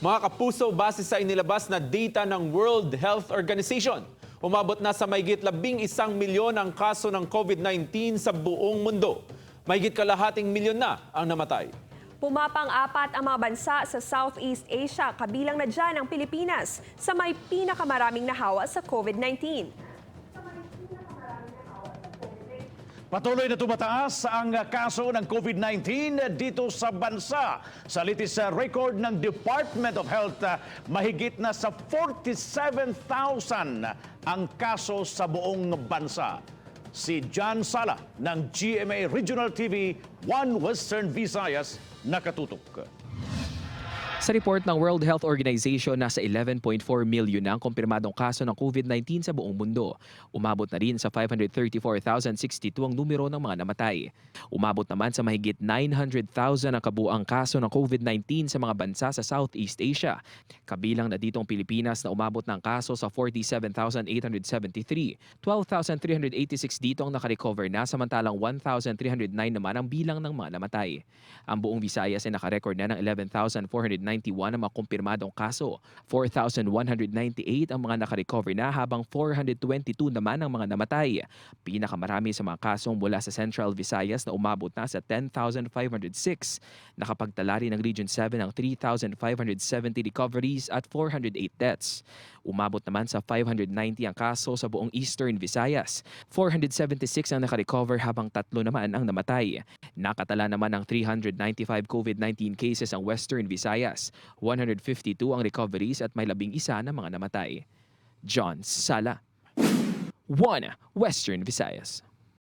Mga kapuso, base sa inilabas na data ng World Health Organization, umabot na sa mahigit 11 milyon ang kaso ng COVID-19 sa buong mundo. Mahigit kalahating milyon na ang namatay. Pumapang-apat ang mga bansa sa Southeast Asia, kabilang na dyan ang Pilipinas, sa may pinakamaraming nahawa sa COVID-19. Patuloy na tumataas ang kaso ng COVID-19 dito sa bansa. Sa litis record ng Department of Health, mahigit na sa 47,000 ang kaso sa buong bansa. Si John Sala ng GMA Regional TV 1 Western Visayas nakatutok. Sa report ng World Health Organization, nasa 11.4 milyon na ang kumpirmadong kaso ng COVID-19 sa buong mundo. Umabot na rin sa 534,062 ang numero ng mga namatay. Umabot naman sa mahigit 900,000 ang kabuang kaso ng COVID-19 sa mga bansa sa Southeast Asia. Kabilang na ditong Pilipinas na umabot ng kaso sa 47,873. 12,386 dito ang nakarecover na, samantalang 1,309 naman ang bilang ng mga namatay. Ang buong Visayas ay nakarecord na ng 11,491 ang mga kumpirmadong kaso. 4,198 ang mga nakarecover na, habang 422 naman ang mga namatay. Pinakamarami sa mga kasong mula sa Central Visayas na umabot na sa 10,506. Nakapagtala rin ng Region 7 ng 3,570 recoveries at 408 deaths. Umabot naman sa 590 ang kaso sa buong Eastern Visayas. 476 ang nakarecover, habang 3 naman ang namatay. Nakatala naman ng 395 COVID-19 cases ang Western Visayas. 152 ang recoveries at may 11 na mga namatay. John Sala, 1 Western Visayas.